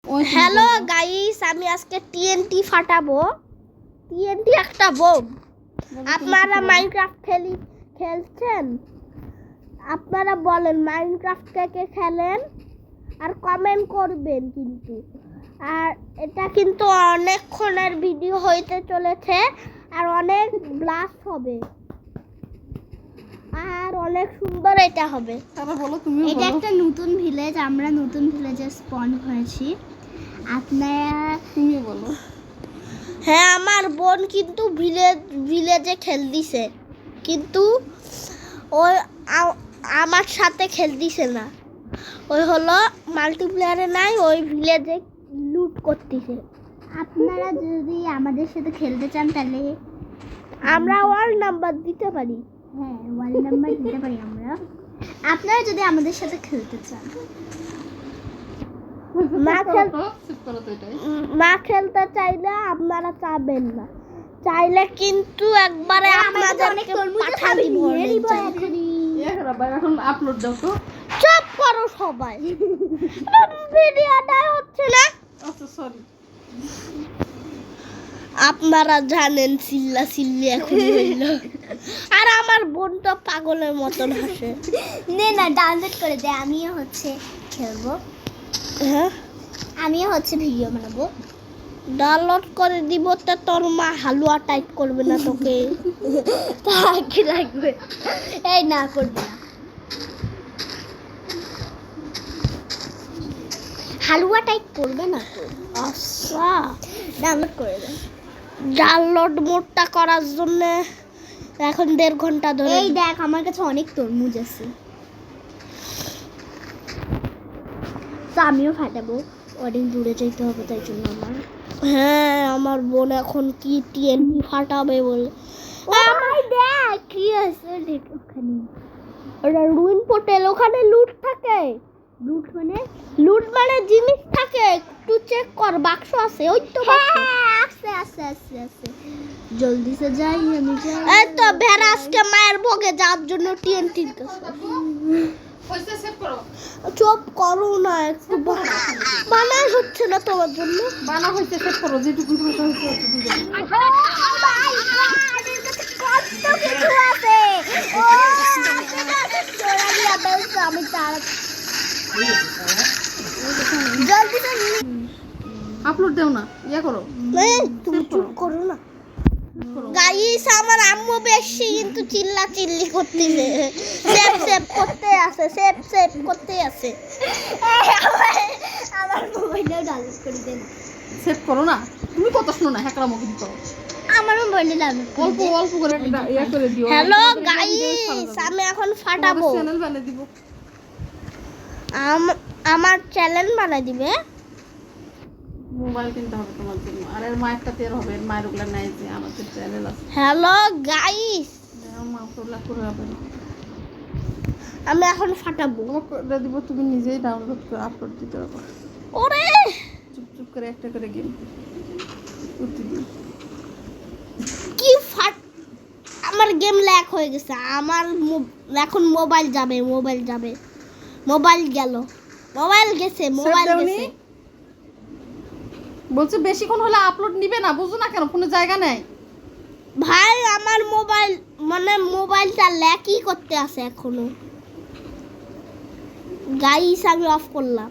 Hello guys, আমি আজকে TNT ফাটাবো। TNT একটা বোম। আপনারা মাইনক্রাফট খেলছেন? আপনারা বলেন মাইনক্রাফট কে খেলেন আর কমেন্ট করবেন কিন্তু। আর এটা কিন্তু অনেকক্ষণের ভিডিও হইতে চলেছে আর অনেক ব্লাস্ট হবে আর অনেক সুন্দর এটা হবে। এটা একটা নতুন ভিলেজ, আমরা নতুন ভিলেজে স্পন হয়েছি। আপনারা তুমি বলো। হ্যাঁ, আমার বোন কিন্তু ভিলেজে খেলদিছে, কিন্তু ওই আমার সাথে খেলদিছে না। ওই হলো মাল্টিপ্লেয়ারে নাই, ওই ভিলেজে লুট করতেছে। আপনারা যদি আমাদের সাথে খেলতে চান তাহলে আমরা ওয়ার্ল্ড নাম্বার দিতে পারি। হ্যাঁ, ওয়ার্ল্ড নাম্বার দিতে পারি আমরা। আপনারা যদি আমাদের সাথে খেলতে চান, না খেলতে চাইলে আপনারা চাবেন না, চাইলে কিন্তু একবারে আপনাদেরকে পাঠা দিব। এখন আপলোড দাও তো। চুপ করো সবাই, ভিডিওটাই হচ্ছে না। আচ্ছা সরি। আপনারা জানেন চিল্লি এখন হইল। আর আমার বোন তো পাগলের মতন হাসে। না ডাউনলোড করে দে, আমিও খেলবো। হ্যাঁ, আমিও ভিডিও বানাবো। ডাউনলোড করে দিব তো তোর মা হালুয়া টাইপ করবে না তোকে? তাকে রাখবে। এই না করবে না, হালুয়া টাইপ করবে না তো। আচ্ছা, ডাউনলোড করে দে। ডাউনলোড মোডটা করার জন্য এখন 1.5 ঘন্টা ধরে। এই দেখ, আমার কাছে অনেক তরমুজ আছে, তো আমিও ফাটাবো। অনেক দূরে যেতে হবে তাই জন্য আমার। হ্যাঁ, আমার বোন এখন কি টিএনটি ফাটাবে বলে। আমার দেখ কি আছে, দেখ ওখানে ওটা রুইন পোর্টাল, ওখানে লুট থাকে। লুট মানে জিনিস থাকে, একটু চেক কর। বাক্স আছে, ওই তো আছে। জলদি সে যাই, আমি যাই। এই তো ভেড়া আজকে মায়ের ভোগে যাওয়ার জন্য টিএনটির কাছে। পয়সা সেভ করো। চুপ করো না, একটু বানাই হচ্ছে না তোমার জন্য। বানা হইছে, সেভ করো। যেটুকু পয়সা হইছে ওটুকু দাও। কত কিছু আছে। আমি তার জলদি তো আপলোড দাও না, ইয়া করো। তুমি চুপ করো না গাইস। আমার আম্মু বেশি কিন্তু চিল্লি করতেছে। সেভ করতে আছে, সেভ করতে আছে। আমার মোবাইলটা ডাউনলোড করে দেন। সেভ করো না, তুমি কত শোনো না, হ্যাকরা মুখে দিতে হবে। আমার মোবাইলটা ডাউনলোড করে অল্প অল্প করে ইয়া করে দিও। হ্যালো গাইস, আমি এখন ফাটাবো। চ্যানেল বানিয়ে দিব। আমার চ্যানেল বানাই দিবে। মোবাইল কিনতে হবে তোমার জন্য। আর এর মায়েরটা তের হবে, এর মায়ের ওগুলা নাই যে আমাদের চ্যানেল আছে। হ্যালো গাইস, মা ওগুলা করে হবে না। আমি এখন ফাটাবো। তোমাকে দিব, তুমি নিজেই ডাউনলোড করে আপলোড দিতে হবে। ওরে চুপ করে একটা করে গেম করতে দিই। কি আমার গেম ল্যাগ হয়ে গেছে। আমার এখন মোবাইল যাবে। মোবাইল গেল, মোবাইল গেছে। বলছে বেশিক্ষণ হলে আপলোড নিবে না, বুঝো না কেন? কোনো জায়গা নেই ভাই, আমার মোবাইলটা ল্যাগই করতে আছে এখনো। গাইস, আমি অফ করলাম।